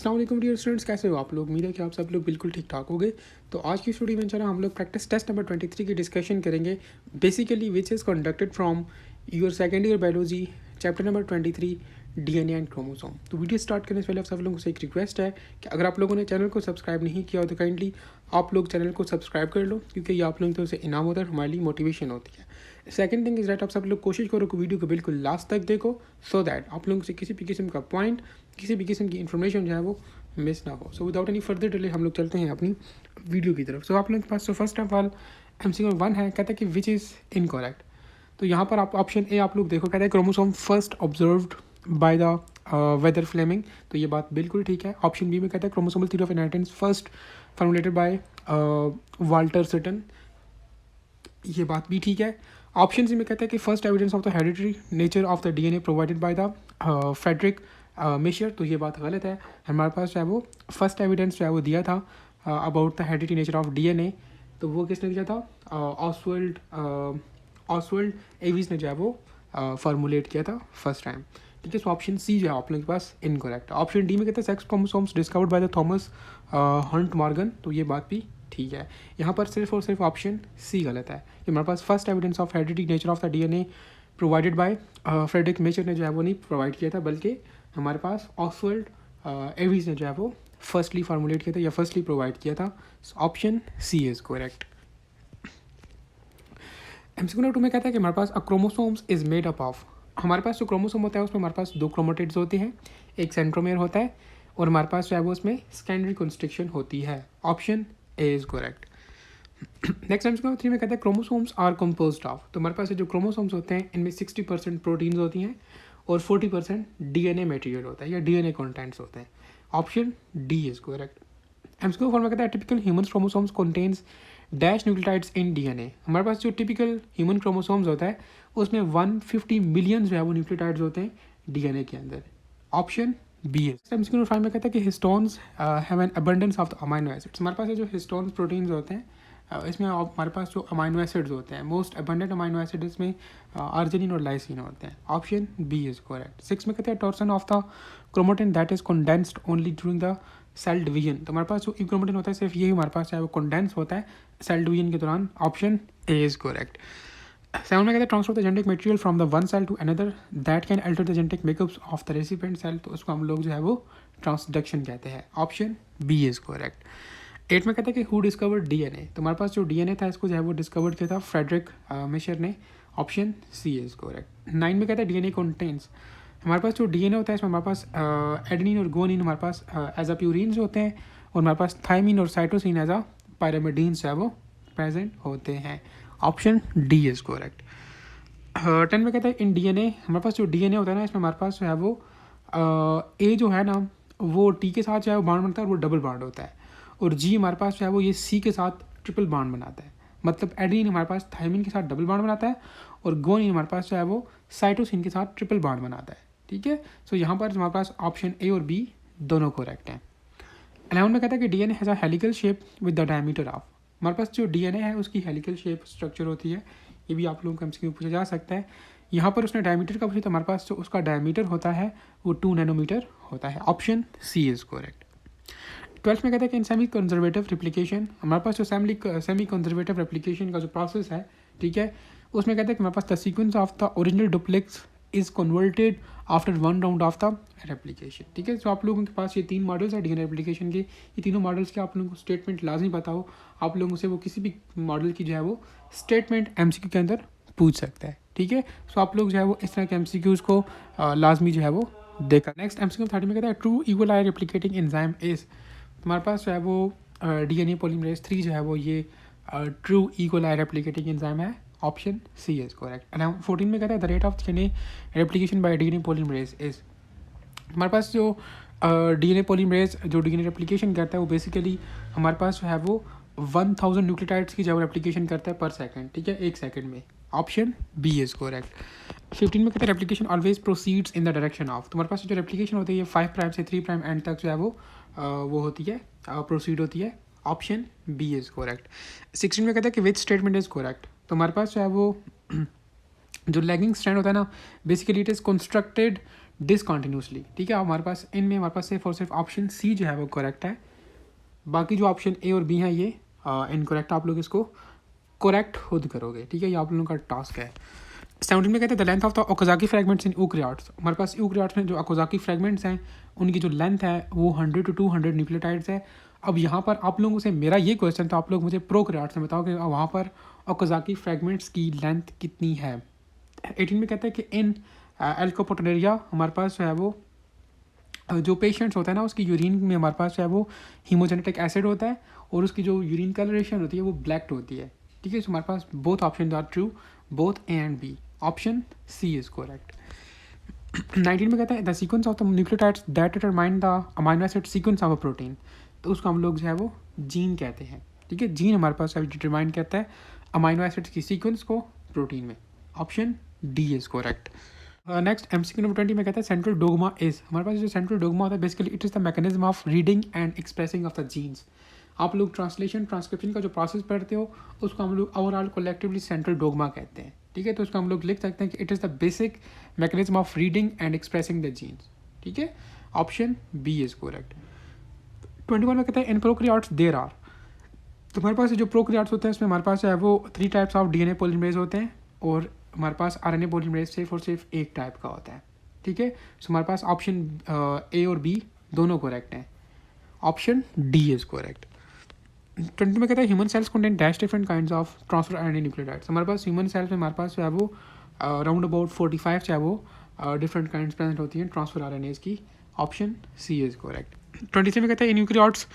अस्सलाम वालेकुम dear students, कैसे हो आप लोग। उम्मीद है कि आप सब लोग बिल्कुल ठीक ठाक होंगे। तो आज की स्टूडियो में चला हम लोग प्रैक्टिस टेस्ट नंबर 23 की डिस्कशन करेंगे, basically which is conducted from your second year biology chapter number 23 DNA and chromosome. तो वीडियो स्टार्ट करने से पहले आप सब लोगों से एक रिक्वेस्ट है कि अगर आप लोगों ने चैनल को सब्सक्राइब नहीं किया हो तो काइंडली आप लोग चैनल को सब्सक्राइब कर लो, क्योंकि ये आप लोगों की तरफ से इनाम होता है, हमारे लिए मोटिवेशन होती है। सेकंड थिंग इज दैट आप सब लोग कोशिश करो कि वीडियो को बिल्कुल लास्ट तक देखो, सो दैट आप लोगों से किसी भी किस्म का पॉइंट, किसी भी किस्म की इन्फॉर्मेशन जो है वो मिस ना हो। So without any further delay हम लोग चलते हैं अपनी वीडियो की तरफ। सो आप लोगों के पास फर्स्ट ऑफ ऑल MCQ 1 है, कहता है कि विच इज़ इनकरेक्ट। तो यहाँ पर आप ऑप्शन ए आप लोग देखो, कहता है chromosome first observed by the Walther Flemming. तो ये बात बिल्कुल ठीक है। ऑप्शन बी में कहता है chromosomal theory of inheritance first formulated by Walter Sutton. ये बात भी ठीक है। ऑप्शन सी में कहता है कि first evidence of the hereditary nature of the DNA provided by the Friedrich Miescher. तो ये बात गलत है। हमारे पास जो है वो फर्स्ट एविडेंस जो है वो दिया था about the hereditary nature of DNA, तो वो किसने दिया था? ऑसवर्ल्ड एविस ने जो है वो फार्मूलेट किया था फर्स्ट टाइम। ठीक है, सो ऑप्शन सी जो है आप लोगों के पास इनकरेक्ट। ऑप्शन डी में कहते हैं sex chromosomes discovered by the Thomas Hunt Morgan. तो ये बात भी ठीक है। यहाँ पर सिर्फ और सिर्फ ऑप्शन सी गलत है कि हमारे पास first evidence of hereditary nature of the DNA provided by Frederick Miescher ने जो है वो नहीं प्रोवाइड किया था, बल्कि हमारे पास ऑसवर्ल्ड एविस ने जो है वो फर्स्टली फार्मूलेट किया था या फर्स्टली प्रोवाइड किया था। Option C is correct. MCQ number 2 में कहता है कि हमारे पास a chromosomes is made up of. हमारे पास जो क्रोमोसोम होता है उसमें हमारे पास दो क्रोमेटिड्स होते हैं, एक सेंट्रोमेयर होता है और हमारे पास जो है वो उसमें सेकेंडरी कंस्ट्रक्शन होती है। Option A is correct. Next MCQ number 3 में कहता है क्रोमोसोम्स आर कंपोज्ड ऑफ। तो हमारे पास जो क्रोमोसोम्स होते हैं इनमें 60% प्रोटीन्स होती हैं और 40% डीएनए मटेरियल होता है या डीएनए कंटेंट्स होते हैं। Option D is correct. MCQ 4 में कहता है typical human chromosomes contains dash nucleotides in DNA. हमारे पास जो टिपिकल ह्यूमन क्रोमोसोम्स होता है उसमें 150 मिलियन जो है वो न्यूक्लियोटाइड्स होते हैं डीएनए के अंदर। ऑप्शन बी है। MCQ नंबर 5 में कहता है कि histones have an abundance of the amino acids. हमारे पास जो हिस्टोन्स प्रोटीन्स होते हैं इसमें हमारे पास जो अमाइनो एसिड्स होते हैं, मोस्ट अबंडेंट अमाइनो एसिड इसमें अर्जिनिन और लाइसिन होते हैं। Option B is correct. 6 में कहते हैं torsion of the chromatin that is condensed only during the cell division. तो हमारे पास जो क्रोमेटिन होता है सिर्फ यही हमारे पास है वो कंडेंस होता है सेल डिवीजन के दौरान। Option A is correct. 7 में कहते हैं transfer the genetic material from the one cell to another that can alter the genetic makeup of the recipient cell. तो उसको हम लोग जो है वो ट्रांसडक्शन कहते हैं। Option B is correct. 8 में कहते हैं कि हु डिस्कवर्ड डीएनए। तो हमारे पास जो डीएनए था इसको जो है वो डिस्कवर्ड किया था फ्रेडरिक मेशर ने। Option C is correct. 9 में कहता है डीएनए कंटेन्स। हमारे पास जो डीएनए होता है इसमें हमारे पास एडेनिन और गुआनिन हमारे पास एज अ प्यूरिन्स होते हैं और हमारे पास थाइमिन और साइटोसिन एज अ पायरामिडीन्स है वो प्रेजेंट होते हैं। Option D is correct. 10 में कहता है इन डीएनए हमारे पास जो डीएनए होता है ना इसमें हमारे पास जो है वो ए जो है ना वो टी के साथ जो है वो बाउंड बनता है और वो डबल बाउंड होता है, और जी हमारे पास जो है वो ये सी के साथ ट्रिपल बाउंड बनाता है। मतलब एडेनिन हमारे पास थाइमिन के साथ डबल बाउंड बनाता है और गुआनिन हमारे पास जो है वो साइटोसिन के साथ ट्रिपल बाउंड बनाता है। ठीक है, सो यहाँ पर हमारे पास ऑप्शन ए और बी दोनों करेक्ट हैं। 11 में कहता है कि DNA has a helical shape with the diameter of. हमारे पास जो डीएनए है उसकी हेलिकल शेप स्ट्रक्चर होती है, ये भी आप लोगों को MCQ पूछा जा सकता है। यहाँ पर उसने डायमीटर का पूछा तो हमारे पास जो उसका डायमीटर होता है वो 2 नैनोमीटर होता है। Option C is correct. 12 में कहता है कि इन सेमी कंजर्वेटिव रिप्लिकेशन हमारे पास जो सेमी कंजर्वेटिव रेप्लिकेशन का जो प्रोसेस है, ठीक है, उसमें कहता है कि हमारे पास the sequence of the original duplex is converted after one round of the replication. ठीक है, तो आप लोगों के पास ये 3 मॉडल्स हैं डीएनए रेप्लिकेशन के। ये तीनों मॉडल्स के आप लोगों को स्टेटमेंट लाजमी पता हो, आप लोगों से वो किसी भी मॉडल की जो है वो स्टेटमेंट MCQ के अंदर पूछ सकता है। ठीक है, सो आप लोग जो है वो इस तरह के MCQs को लाजमी जो है वो देखा। नेक्स्ट MCQ 30 में कहता है true equal I replicating enzyme is. हमारे पास जो है वो डीएनए पॉलीमरेज 3 जो है वो ये true equal I replicating enzyme है। Option C is correct. 14 में कहता है the rate of DNA replication by DNA polymerase is. हमारे पास जो डीएनए पॉलीमरेज जो डीएनए रेप्लिकेशन करता है वो बेसिकली हमारे पास जो है वो 1000 न्यूक्लियोटाइड्स की जब रेप्लिकेशन करता है पर सेकंड। ठीक है, 1 सेकंड में। Option B is correct. 15 में कहते हैं replication always proceeds in the direction of. तो हमारे पास जो रेप्लिकेशन होती है ये 5 प्राइम से 3 प्राइम एंड तक जो है वो होती है, प्रोसीड होती है। Option B is correct. 16 में कहता है कि विच स्टेटमेंट इज करेक्ट। तो हमारे पास जो है वो जो लैगिंग स्ट्रैंड होता है ना बेसिकली इट इज़ कंस्ट्रक्टेड डिसकॉन्टिन्यूसली, ठीक है। हमारे पास इनमें हमारे पास सिर्फ और सिर्फ ऑप्शन सी जो है वो करेक्ट है, बाकी जो ऑप्शन ए और बी हैं ये इनकरेक्ट। आप लोग इसको करेक्ट खुद करोगे, ठीक है, ये आप लोगों का टास्क है। 17 में कहते हैं the length of the Okazaki fragments in eukaryotes. हमारे पास यूकैरियोट्स में जो ओकाजाकी फ्रेगमेंट्स हैं उनकी जो लेंथ है वो 100 to 200 न्यूक्लियोटाइड्स है। अब यहाँ पर आप लोगों से मेरा ये क्वेश्चन था, आप लोग मुझे प्रोकैरियोट्स में बताओ कि वहाँ पर ओकाजाकी फ्रेगमेंट्स की लेंथ कितनी है। 18 में कहते हैं कि इन एल्कोपोटेरिया हमारे पास जो है वो जो पेशेंट्स होता है ना उसकी यूरिन में हमारे पास जो है वो हीमोजेनेटिक एसिड होता है और उसकी जो यूरिन कलरेशन होती है वो ब्लैक होती है, ठीक है। तो हमारे पास both option are true, both A and B, option C is correct. 19 में कहता है the sequence of the nucleotides that determine the amino acid sequence of a protein. तो उसको हम लोग जो है वो जीन कहते हैं, ठीक है। जीन हमारे पास डिटरमाइन करता है अमाइनो एसिड्स की सीक्वेंस को प्रोटीन में, option D is correct. Next MCQ number 20 में कहता है सेंट्रल डोगमा इज। हमारे पास जो सेंट्रल डोगमा होता है basically it is the mechanism of reading and expressing of the genes. आप लोग ट्रांसलेशन ट्रांसक्रिप्शन का जो प्रोसेस पढ़ते हो उसको हम लोग ओवरऑल कोलेक्टिवली सेंट्रल डोगमा कहते हैं, ठीक है। तो उसको हम लोग लिख सकते हैं कि it is the basic mechanism of reading and expressing the genes, ठीक है, ऑप्शन बी इज करेक्ट। 21 में कहता है इन प्रोकैरियोट्स देयर आर। तो हमारे पास जो प्रोकैरियोट्स होते हैं उसमें हमारे पास जो है वो 3 टाइप्स ऑफ DNA पॉलीमरेज होते हैं और हमारे पास RNA पॉलीमरेज सिर्फ और सिर्फ एक टाइप का होता है, ठीक है। सो हमारे पास ऑप्शन ए और बी दोनों करेक्ट हैं, ऑप्शन डी इज करेक्ट। 20 में कहता है human cells contain dash different kinds of transfer RNA nucleotides. हमारे पास ह्यूमन सेल्स में हमारे पास जो है वो राउंड अबाउट 45 जो है वो डिफरेंट काइंड्स प्रेजेंट होती हैं ट्रांसफर RNAs की, ऑप्शन सी इज करेक्ट। 23 में कहता है in eukaryotes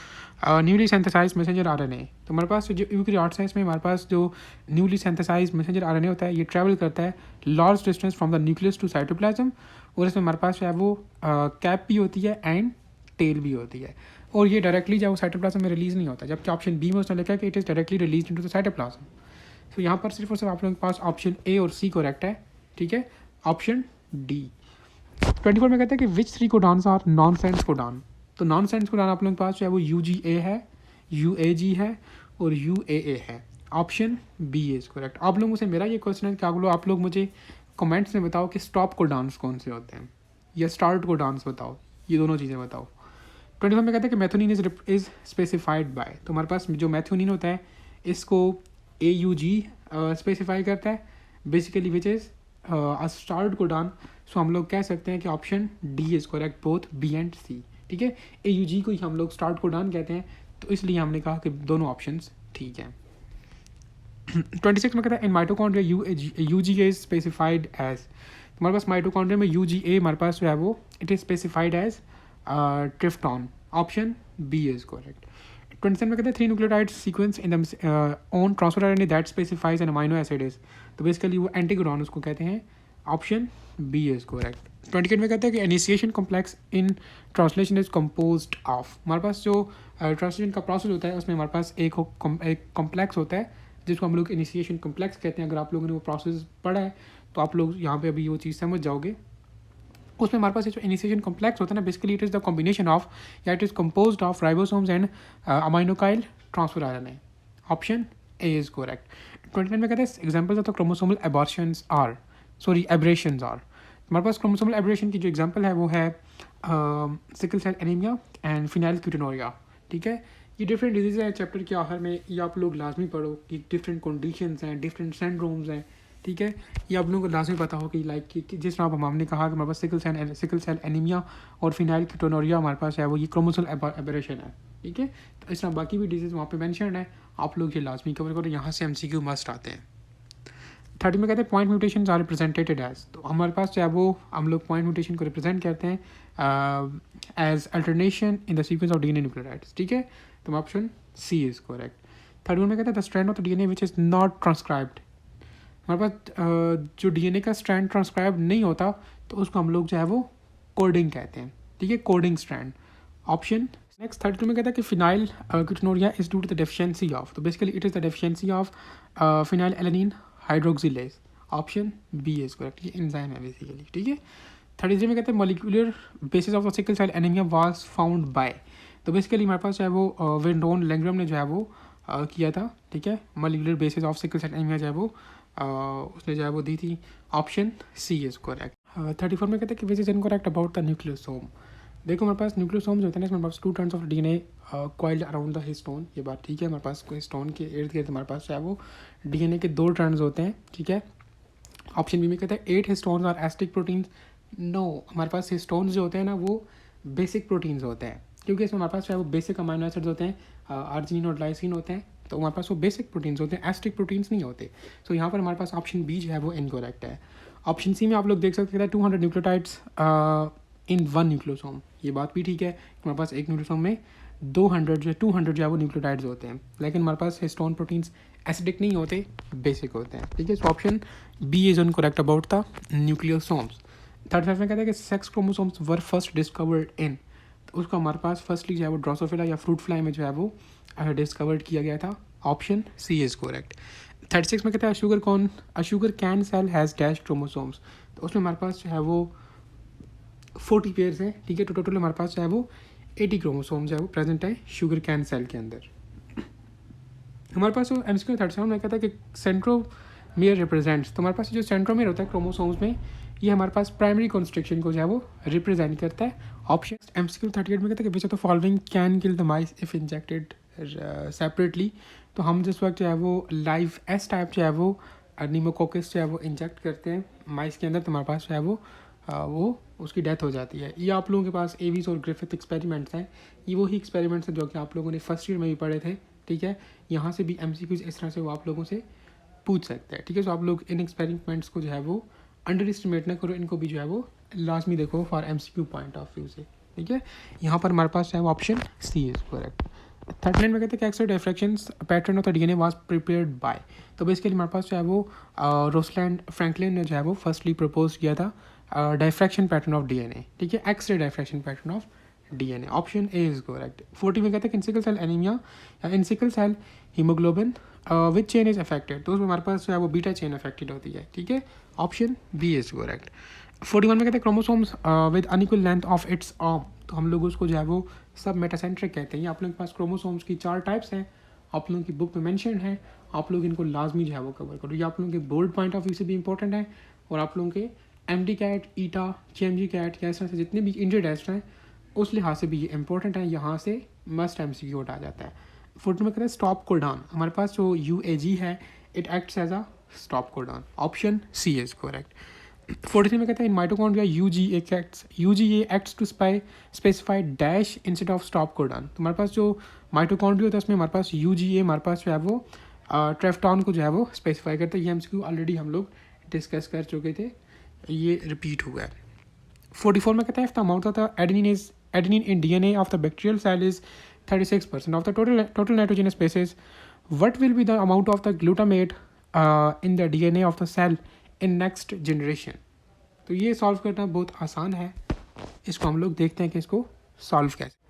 newly synthesize messenger RNA। तो हमारे पास जो यूकैरियोट्स हैं इसमें हमारे पास जो न्यूली सिंथेसाइज मैसेंजर RNA होता है ये ट्रैवल करता है large distance from the nucleus to cytoplasm और इसमें हमारे पास जो है वो कैप भी होती है एंड टेल भी होती है और ये डायरेक्टली जो है वो साइटोप्लाज्म में रिलीज़ नहीं होता, जबकि ऑप्शन बी में उसने लिखा है कि it is directly release into the cytoplasm. तो यहाँ पर सिर्फ और सिर्फ आप लोगों के पास ऑप्शन ए और सी करेक्ट है, ठीक है, ऑप्शन डी। 24 में कहते हैं कि which 3 codons are non sense codon. तो नॉन सेंस कोडॉन आप लोगों के पास जो है वो UGA है, UAG है और UAA है, ऑप्शन बी इज करेक्ट। आप लोगों से मेरा ये क्वेश्चन है कि आप लोग मुझे कमेंट्स में बताओ कि स्टॉप कोडॉन्स कौन से होते हैं या स्टार्ट कोडॉन्स बताओ, ये दोनों चीज़ें बताओ। 25 में कहते हैं कि मैथ्योनिन इज स्पेसिफाइड बाय। तो हमारे पास जो मैथ्योनिन होता है इसको AUG स्पेसिफाई करता है basically which is start codon. So हम लोग कह सकते हैं कि option D is correct, both B and C, ठीक है। AUG को ही हम लोग स्टार्ट कोडॉन कहते हैं तो इसलिए हमने कहा कि दोनों ऑप्शंस ठीक हैं। 26 में कहता है in mitochondria UGA is specified as. हमारे पास माइटोकॉन्ड्रिया में UGA हमारे पास जो है वो it is specified as tryptone, option B is correct. 27 में कहते हैं 3 nucleotide sequence in the on transfer RNA that specifies an amino acid is. तो बेसिकली वो एंटीकोडॉन उसको कहते हैं, ऑप्शन बी इज करेक्ट। 28 में कहते हैं कि initiation complex in translation is composed of. हमारे पास जो ट्रांसलेशन का प्रोसेस होता है उसमें हमारे पास एक कॉम्प्लेक्स होता है जिसको हम लोग इनिशिएशन कॉम्प्लेक्स कहते हैं। अगर आप लोगों ने वो प्रोसेस पढ़ा है तो आप लोग यहाँ पे अभी वो चीज़ समझ जाओगे। उसमें हमारे पास जो इनिशिएशन कॉम्प्लेक्स होता है ना basically it is the combination of या it is composed of ribosomes and aminoacyl transfer RNA, option A is correct. 29 में कहते हैं examples of the chromosomal aberrations are. हमारे पास क्रोमोसोमल एब्रेशन की जो एग्जांपल है वो है सिकल सेल एनीमिया एंड फिनाइलक्यूटिनोरिया, ठीक है। ये डिफरेंट डिजीज़ हैं, चैप्टर के आखिर में ये आप लोग लाजमी पढ़ो कि डिफरेंट कंडीशंस हैं, डिफरेंट सिंड्रोम्स हैं, ठीक है। ये आप लोगों को लाजमी पता हो कि लाइक कि जिस तरह हमने कहा कि हमारे पास सिकल सेल एनीमिया और फिनाइलक्यूटिनोरिया हमारे पास है वो ये क्रोमोसोमल एब्रेशन है, ठीक है। तो इस तरह बाकी भी डिजीज़ वहाँ पे मेंशन है, आप लोग ये लाजमी कवर करो, यहाँ से MCQ मस्ट आते हैं। 30 में कहते हैं point mutation are represented as. तो हमारे पास जो है वो हम लोग पॉइंट म्यूटेशन को रिप्रेजेंट करते हैं as alternation in the sequence of DNA nucleotides, ठीक है। तो ऑप्शन सी इज करेक्ट। 31 में कहते हैं the strand of the DNA which is not transcribed. हमारे पास जो DNA का स्ट्रैंड ट्रांसक्राइब नहीं होता तो उसको हम लोग जो है वो कोडिंग कहते हैं, ठीक है, कोडिंग स्ट्रैंड, ऑप्शन नेक्स्ट। 32 में कहता है कि phenylketonuria is due to the deficiency of. तो basically it is the deficiency of phenylalanine hydroxylase, option B is correct, ये एंजाइम है बेसिकली, ठीक है। 33 में कहते हैं molecular basis of the sickle cell anaemia was found by. तो basically हमारे पास जो है वो विंडोन लैंग्रम ने जो है वो किया था, ठीक है, molecular basis of sickle cell anaemia जो है वो उसने जो है वो दी थी, ऑप्शन सी इज करेक्ट। 34 में कहते हैं कि which is incorrect about the nucleosome. देखो हमारे पास न्यूक्लियोसोम जो होता है ना, इसमें हमारे पास 2 turns of DNA coiled around the histone. ये बात ठीक है, हमारे पास हिस्टोन के इर्द गिर्द हमारे पास जो है वो डीएनए के 2 टर्न्स होते हैं, ठीक है। ऑप्शन बी में कहता है 8 histones are acidic proteins. No, हमारे पास हिस्टोन्स जो होते हैं ना वो बेसिक प्रोटीन्स होते हैं, क्योंकि इसमें हमारे पास जो है वो बेसिक अमाइनो एसिड्स होते हैं, आर्जिनिन और ग्लाइसिन होते हैं, तो हमारे पास वो बेसिक प्रोटीन्स होते हैं, एस्टिक प्रोटीन्स नहीं होते। तो यहाँ पर हमारे पास ऑप्शन बी जो है वो इनकरेक्ट है। ऑप्शन सी में आप लोग देख सकते हैं 200 न्यूक्लियोटाइड्स इन 1 न्यूक्लियोसोम। ये बात भी ठीक है, हमारे पास एक न्यूक्लियोसोम में 200 जो है वो न्यूक्लियोटाइड्स होते हैं, लेकिन हमारे पास हिस्टोन प्रोटीन्स एसिडिक नहीं होते, बेसिक होते हैं, ठीक है। So option B is incorrect about the nucleosomes. 35 में कहता है कि sex chromosomes were first discovered in, तो उसको हमारे पास फर्स्टली जो है वो ड्रोसोफिला या फ्रूट फ्लाई में जो है वो डिस्कवर्ड किया गया था। Option C is correct. 36 में कहता है sugar can sell has dash chromosomes, तो उसमें हमारे पास जो है वो 40 पेयर्स हैं, ठीक है। तो टोटल हमारे पास जो है वो 80 क्रोमोसोम्स है वो प्रेजेंट है शुगर कैन सेल के अंदर। हमारे पास जो MCQ 37 में कहता है कि सेंट्रोमियर रिप्रेजेंट्स, तो हमारे पास जो सेंट्रोमियर होता है क्रोमोसोम्स में, ये हमारे पास प्राइमरी कॉन्स्ट्रक्शन को जो है वो रिप्रेजेंट करता है। ऑप्शन MCQ 38 में कहता है कि which of the following can kill the mice if injected separately, तो हम जिस वक्त जो है वो लाइव एस टाइप जो है वो नीमोकोकस जो है वो इंजेक्ट करते हैं माइस के अंदर, तो हमारे पास जो है वो उसकी डेथ हो जाती है। ये आप लोगों के पास एवीज और ग्रिफिथ एक्सपेरिमेंट्स हैं, ये वही एक्सपेरिमेंट्स हैं जो कि आप लोगों ने फर्स्ट ईयर में भी पढ़े थे, ठीक है। यहाँ से भी MCQs इस तरह से वो आप लोगों से पूछ सकते हैं, ठीक है। सो आप लोग इन एक्सपेरिमेंट्स को जो है वो अंडर एस्टिमेट ना करो, इनको भी जो है वो लाजमी देखो for MCQ point of view से, ठीक है। यहाँ पर हमारे पास जो है वो ऑप्शन सी इज करेक्ट। 39 में कहते हैं कि X ray diffractions pattern of the DNA was prepared by, तो बेसिकली हमारे पास जो है वो रोसलैंड फ्रैंकलिन ने जो है वो फर्स्टली प्रपोज किया था डिफ्रैक्शन पैटर्न ऑफ डीएनए, ठीक है, X-ray diffraction pattern of DNA. Option A is correct. 40 में कहते हैं कि इन सिकल सेल एनीमिया या in sickle cell haemoglobin which chain is affected, तो उसमें हमारे पास जो है वो बीटा चेन अफेक्टेड होती है, ठीक है। Option B is correct. 41 में कहते हैं chromosomes with unequal length of its arm, तो हम लोग उसको जो है वो सब मेटासेंट्रिक कहते हैं। ये आप लोगों के पास क्रोमोसोम्स की 4 टाइप्स हैं, आप लोगों की बुक में मेंशन है, आप लोग इनको लाजमी जो है वो कवर करो। ये आप लोगों के बोर्ड पॉइंट ऑफ व्यू से भी इंपॉर्टेंट है, और आप लोगों के MD कैट, ईटा, KMG कैट या इस तरह से जितने भी इंडिया टेस्ट हैं उस लिहाज से भी ये इंपॉर्टेंट है, यहाँ से मस्ट MCQ उठा जाता है। 40 में कहते हैं स्टॉप कोडान, हमारे पास जो UAG है it acts as a stop codon. Option C is correct. 43 में कहते हैं in mitochondria UGA acts to specify dash instead of stop codon, तो हमारे पास जो माइटोकॉन्ड्रिया होता है उसमें हमारे पास UGA हमारे पास जो है वो ट्रेफ्टॉन को जो है वो स्पेसिफाई करता है। ये MCQ ऑलरेडी हम लोग डिस्कस कर चुके थे, ये रिपीट हुआ है। 44 में कहता है if the amount of the adenine in DNA of the bacterial cell is 36% of the total nitrogenous bases, what will be the amount of the glutamate in the DNA of the cell in next generation. तो ये solve करना बहुत आसान है, इसको हम लोग देखते हैं कि इसको सॉल्व कैसे।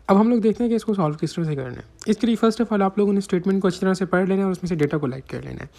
अब हम लोग देखते हैं कि इसको सॉल्व किस तरह से करना है। इसके लिए फर्स्ट ऑफ ऑल आप लोगों ने स्टेटमेंट को अच्छी तरह से पढ़ लेना है और उसमें से डेटा को लाइक कर लेना है।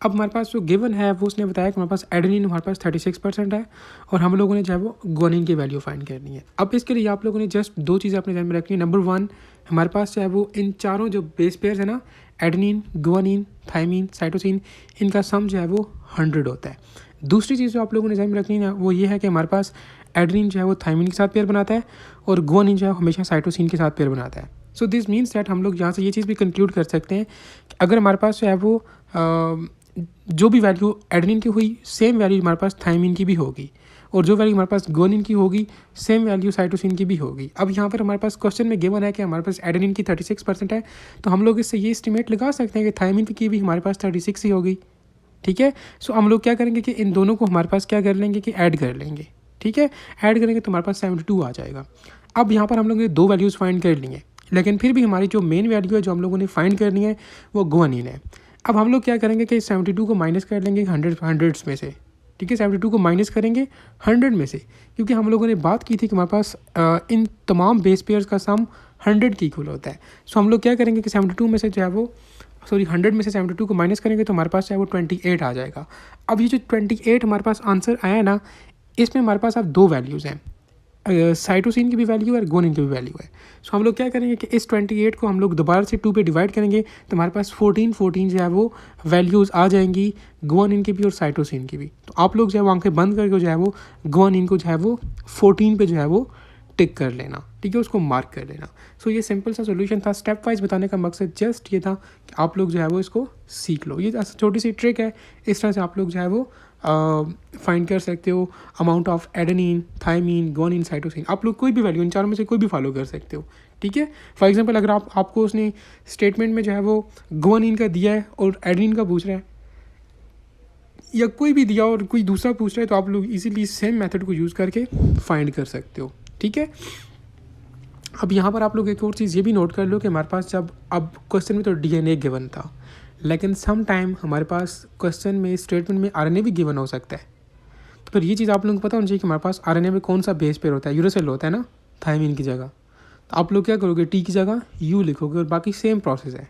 अब हमारे पास जो गिवन है वो उसने बताया कि हमारे पास एडेनिन हमारे पास 36% है, और हम लोगों ने जो है वो ग्वानिन की वैल्यू फाइंड करनी है। अब इसके लिए आप लोगों ने जस्ट 2 चीज़ें अपने ध्यान में रखनी है। नंबर 1, हमारे पास जो है वो इन चारों जो बेस पेयर्स है ना, एडेनिन, ग्वानिन, थाइमिन, साइटोसिन, इनका सम जो है वो 100 होता है। दूसरी चीज़ जो आप लोगों ने ध्यान में रखनी है वो ये है कि हमारे पास एडेनिन जो है वो थाइमिन के साथ पेयर बनाता है, और ग्वानिन जो है हमेशा साइटोसिन के साथ पेयर बनाता है। सो दिस मीन्स दैट हम लोग यहाँ से ये चीज़ भी कंक्लूड कर सकते हैं कि अगर हमारे पास जो है वो जो भी वैल्यू एडेनिन की हुई सेम वैल्यू हमारे पास थाइमिन की भी होगी, और जो वैल्यू हमारे पास ग्वानिन की होगी सेम वैल्यू साइटोसिन की भी होगी। अब यहाँ पर हमारे पास क्वेश्चन में गिवन है कि हमारे पास एडेनिन की 36% है, तो हम लोग इससे ये एस्टिमेट लगा सकते हैं कि थाइमिन की भी हमारे पास 36 ही होगी, ठीक है। सो हम लोग क्या करेंगे कि इन दोनों को हमारे पास क्या कर लेंगे कि ऐड कर लेंगे, ठीक है। ऐड करेंगे तो हमारे पास 72 आ जाएगा। अब यहाँ पर हम लोग ने 2 वैल्यूज़ फाइंड कर ली हैं, लेकिन फिर भी हमारी जो मेन वैल्यू है जो हम लोगों ने फाइंड करनी है वो ग्वानिन है। अब हम लोग क्या करेंगे कि 72 को माइनस कर लेंगे 100 में से, ठीक है। 72 को माइनस करेंगे 100 में से, क्योंकि हम लोगों ने बात की थी कि हमारे पास इन तमाम बेस पेयर्स का सम 100 के इक्वल होता है। सो हम लोग क्या करेंगे कि 72 में से जो है वो 100 में से 72 को माइनस करेंगे तो हमारे पास जो है वो 28 आ जाएगा। अब ये जो 28 हमारे पास आंसर आया ना, इसमें हमारे पास अब 2 वैल्यूज़ हैं, साइटोसिन की भी वैल्यू है और गुआनिन की भी वैल्यू है। सो हम लोग क्या करेंगे कि इस 28 को हम लोग दोबारा से 2 पे डिवाइड करेंगे तो हमारे पास 14 जो है वो वैल्यूज़ आ जाएंगी गुआनिन की भी और साइटोसिन की भी। तो आप लोग जो है वो आंखें बंद करके जो है वो गुआनिन को जो है वो 14 पे जो है वो टिक कर लेना, ठीक है, उसको मार्क कर लेना। सो ये सिंपल सा सोल्यूशन था। स्टेप वाइज बताने का मकसद जस्ट ये था कि आप लोग जो है वो इसको सीख लो। ये छोटी सी ट्रिक है, इस तरह से आप लोग जो है वो फाइंड कर सकते हो amount of adenine, thymine, guanine, cytosine. आप लोग कोई भी वैल्यू इन चारों में से कोई भी फॉलो कर सकते हो, ठीक है। फॉर एग्जांपल अगर आपको उसने स्टेटमेंट में जो है वो गुआनिन का दिया है और एडेनिन का पूछ रहा है या कोई भी दिया और कोई दूसरा पूछ रहा है तो आप लोग इजीली सेम मेथड को यूज़ करके फाइंड कर सकते हो, ठीक है। अब यहाँ पर आप लोग एक और चीज़ ये भी नोट कर लो कि हमारे पास जब अब क्वेश्चन में तो डीएनए गिवन था, लेकिन सम टाइम हमारे पास क्वेश्चन में स्टेटमेंट में आरएनए भी गिवन हो सकता है। तो फिर ये चीज़ आप लोगों को पता होना चाहिए कि हमारे पास आरएनए में कौन सा बेस पेयर होता है। यूरेसिल होता है ना थायमीन की जगह, तो आप लोग क्या करोगे, टी की जगह यू लिखोगे और बाकी सेम प्रोसेस है,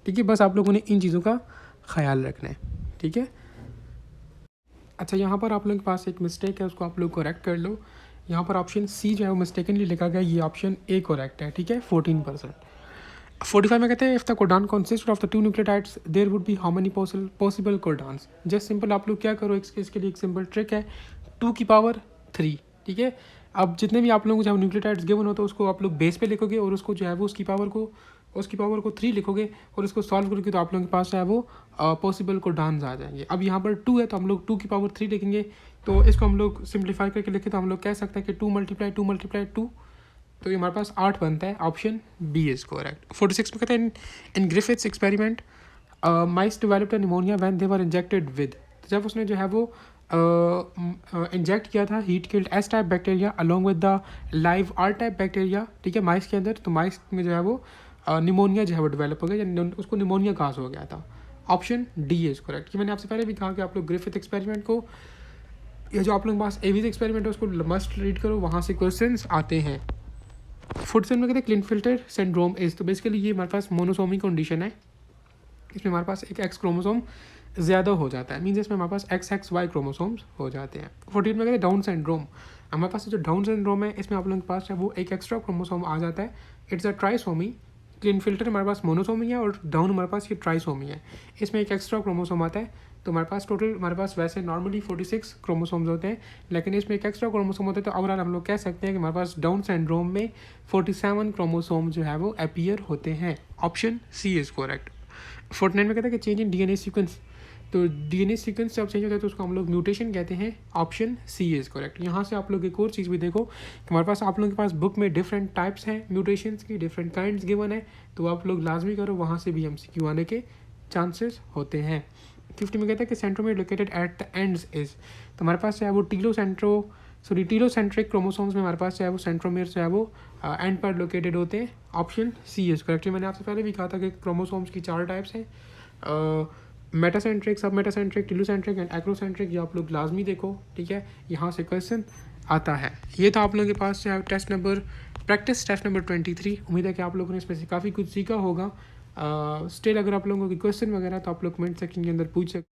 ठीक है। बस आप लोगों ने इन चीज़ों का ख्याल रखना है, ठीक है। अच्छा, यहाँ पर आप लोगों के पास एक मिस्टेक है, उसको आप लोग करेक्ट कर लो। यहाँ पर ऑप्शन सी जो है वो मिस्टेकनली लिखा गया, ये ऑप्शन ए करेक्ट है, ठीक है। 14%। 45 में कहते हैं if the codon consist of the 2 nucleotides there would be how many possible codons. Just simple आप लोग क्या करो, इसके लिए एक सिंपल ट्रिक है, 2 की पावर 3, ठीक है। अब जितने भी आप लोगों को जब न्यूक्लियोटाइड्स गिवन हो तो उसको आप लोग बेस पे लिखोगे और उसको जो है वो उसकी पावर को 3 लिखोगे और उसको सॉल्व करोगे तो आप लोगों के पास जो है वो पॉसिबल कोडान्स आ जाएंगे। अब यहाँ पर 2 है तो हम लोग 2 की पावर 3 लिखेंगे, तो इसको हम लोग सिंप्लीफाई करके लिखें तो हम लोग कह सकते हैं कि 2 × 2 तो ये हमारे पास 8 बनता है। Option B is correct. 46 में कहते हैं in Griffith's experiment mice developed pneumonia when they were injected with. तो जब उसने जो है वो इंजेक्ट किया था heat killed S type bacteria along with the live R type bacteria, ठीक है, माइस के अंदर, तो माइस में जो है वो निमोनिया जो है वो डेवलप हो गया, यानी उसको निमोनिया काज हो गया था। Option D is correct. ये मैंने आपसे पहले भी कहा कि आप लोग ग्रिफिथ एक्सपेरिमेंट को, ये जो आप लोगों के पास एवीज एक्सपेरिमेंट है उसको मस्ट रीड करो, वहाँ से क्वेश्चन आते हैं। 47 में कहते हैं क्लिनफिल्टर सिंड्रोम इज, तो बेसिकली ये हमारे पास मोनोसोमी कंडीशन है, इसमें हमारे पास एक एक्स क्रोमोसोम ज़्यादा हो जाता है, मीन्स इसमें हमारे पास XXY क्रोमोसोम्स हो जाते हैं। 48 में कहते हैं डाउन सिंड्रोम, हमारे पास जो डाउन सिंड्रोम है इसमें आप लोगों के पास है वो एक एक्स्ट्रा क्रोमोसोम आ जाता है, इट्स अ ट्राइसोमी। क्लिनफिल्टर हमारे पास मोनोसोमी है और डाउन हमारे पास ये ट्राइसोमी है, इसमें एक एक्स्ट्रा क्रोमोसोम आता है। तो हमारे पास टोटल हमारे पास वैसे नॉर्मली 46 क्रोमोसोम्स होते हैं, लेकिन इसमें एक एक्स्ट्रा क्रोमोसोम होता है, तो ओवरऑल हम लोग कह सकते हैं कि हमारे पास डाउन सिंड्रोम में 47 क्रोमोसोम जो है वो अपीयर होते हैं। Option C is correct. 49 में कहता है कि चेंज इन डीएनए सीक्वेंस, तो डीएनए सीक्वेंस जब चेंज होता है तो उसको हम लोग म्यूटेशन कहते हैं। Option C is correct. यहाँ से आप लोग एक और चीज़ भी देखो कि हमारे पास आप लोगों के पास बुक में डिफरेंट टाइप्स हैं म्यूटेशंस की, डिफरेंट काइंड्स गिवन है, तो आप लोग लाजमी करो, वहाँ से भी MCQ आने के चांसेस होते हैं। 50 में कहता है कि centromere located at the ends is, तो हमारे पास जो है वो टीलोसेंट्रिक क्रोमोसोम्स में हमारे पास जो है वो सेंट्रोमेयर जो है वो एंड पर लोकेटेड होते हैं। Option C is correct. मैंने आपसे पहले भी कहा था कि क्रोमोसोम्स की 4 टाइप्स हैं, मेटासेंट्रिक, सब मेटासेंट्रिक, टीलोसेंट्रिक एंड एक्रोसेंट्रिक। ये आप लोग लाजमी देखो, ठीक है, यहाँ से क्वेश्चन आता है। ये था आप लोगों के पास जो है प्रैक्टिस टेस्ट नंबर 23। उम्मीद है कि आप लोगों ने इसमें से काफ़ी कुछ सीखा होगा। स्टिल अगर आप लोगों की क्वेश्चन वगैरह तो आप लोग कमेंट सेक्शन के अंदर पूछ सकते।